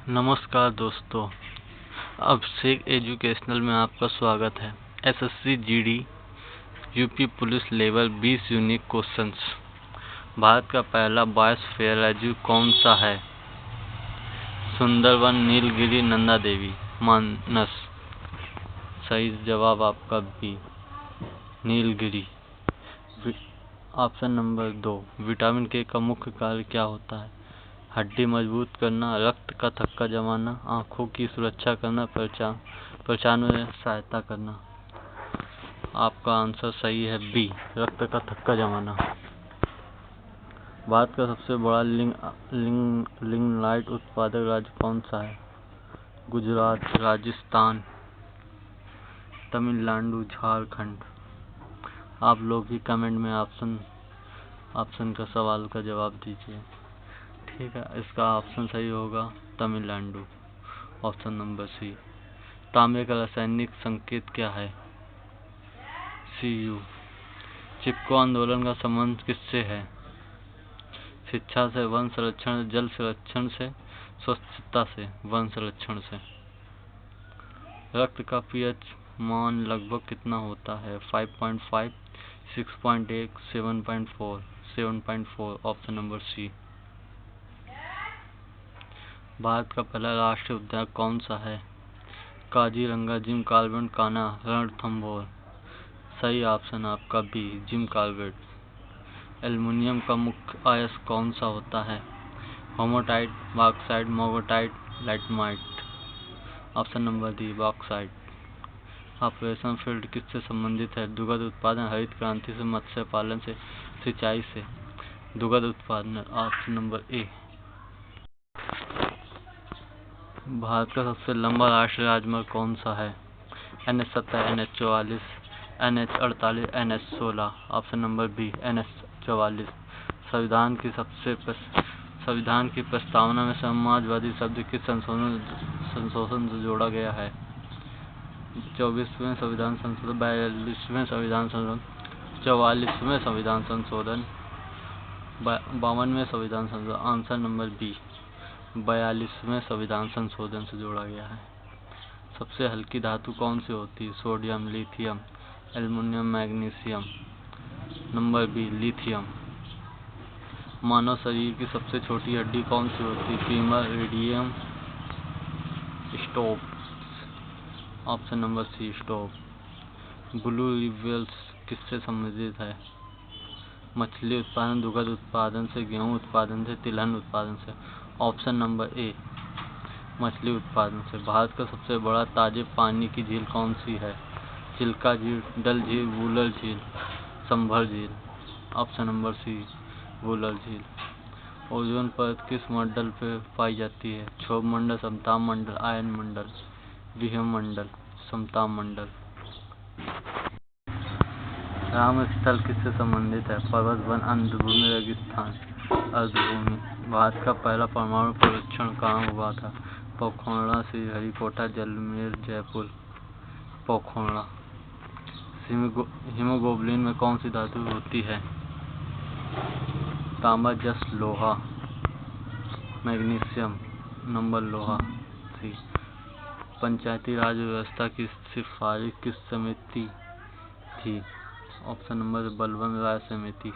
नमस्कार दोस्तों, अभिषेक एजुकेशनल में आपका स्वागत है। SSC GD UP police level 20 unique questions. Bharat का पहला बायोस्फीयर रेजर्व कौन सा है? सुंदरवन, नीलगिरी, नंदा देवी, मानस। सही जवाब आपका B, Nilgiri. Option number 2, vitamin K का मुख्य कार्य क्या होता है? हड्डी मजबूत करना, रक्त का थक्का जमाना, आँखों की सुरक्षा करना, पहचान में सहायता करना। आपका आंसर सही है बी, रक्त का थक्का जमाना। भारत का सबसे बड़ा लिग्नाइट उत्पादक राज्य कौन सा है? गुजरात, राजस्थान, तमिलनाडु, झारखंड। आप लोग भी कमेंट में ऑप्शन का सवाल का जवाब दीजिए। ठीक है, इसका ऑप्शन सही होगा तमिलनाडु, ऑप्शन नंबर सी। तांबे का रासायनिक संकेत क्या है? Cu। चिपको आंदोलन का संबंध किससे है? शिक्षा से, वन संरक्षण, जल संरक्षण से, स्वच्छता से, वन संरक्षण से। रक्त का पीएच मान लगभग कितना होता है? 5.5, 6.8, 7.4, ऑप्शन नंबर सी। भारत का पहला राष्ट्रीय उद्यान कौन सा है? Kaziranga, Jim Corbett, Kanha, Ranthambore. सही ऑप्शन आपका बी, जिम कॉर्बेट। एल्युमिनियम का मुख्य अयस्क कौन सा होता है? Hematite, bauxite, magnetite, laterite. Option number D, bauxite. Operation field किससे संबंधित है? दुग्ध उत्पादन, हरित क्रांति से, मत्स्य पालन से, सिंचाई से। दुग्ध उत्पादन, ऑप्शन नंबर ए। भारत का सबसे लंबा राष्ट्रीय राजमार्ग कौन सा है? NH-70, NH-44, NH-48, NH-16। Option number B, NH-44। संविधान की प्रस्तावना में समाजवादी शब्द किस संशोधन से जोड़ा गया है? 24वें संविधान संशोधन, 42वें संविधान संशोधन, 44वें संविधान संशोधन, 52वें संविधान संशोधन। आंसर नंबर बी, 42वें संविधान संशोधन से जोड़ा गया है। सबसे हल्की धातु कौन सी होती है? Sodium, lithium, aluminium, magnesium. Number B, lithium. मानव शरीर की सबसे छोटी हड्डी कौन सी होती है? Femur, radium, stapes. Option number C, stapes. Blue ribbons किससे संबंधित है? मछली उत्पादन, दुग्ध उत्पादन से, गेहूं उत्पादन से, तिलहन उत्पादन से। ऑप्शन नंबर ए, मछली उत्पादन से। भारत का सबसे बड़ा ताजे पानी की झील कौन सी है? चिल्का झील, डल झील, वुलर झील, संभर झील। ऑप्शन नंबर सी, वुलर झील। ओजोन परत किस मंडल पे पाई जाती है? क्षोभ मंडल, समताप मंडल, आयन मंडल, विहम मंडल, समताप मंडल। राम स्थल किससे संबंधित है? पर्वत, वन, आर्द्रभूमि, रेगिस्तान। आर्द्रभूमि। भारत का पहला परमाणु परीक्षण कहाँ हुआ था? पोखरणा, श्रीहरिकोटा, जैसलमेर, जयपुर। पोखरणा। हीमोग्लोबिन में कौन सी धातु होती है? तांबा, जस्त, लोहा, मैग्नीशियम। नंबर लोहा, सी। पंचायती राज व्यवस्था की सिफारिश किस समिति थी? ऑप्शन नंबर बलवंत राय समिति।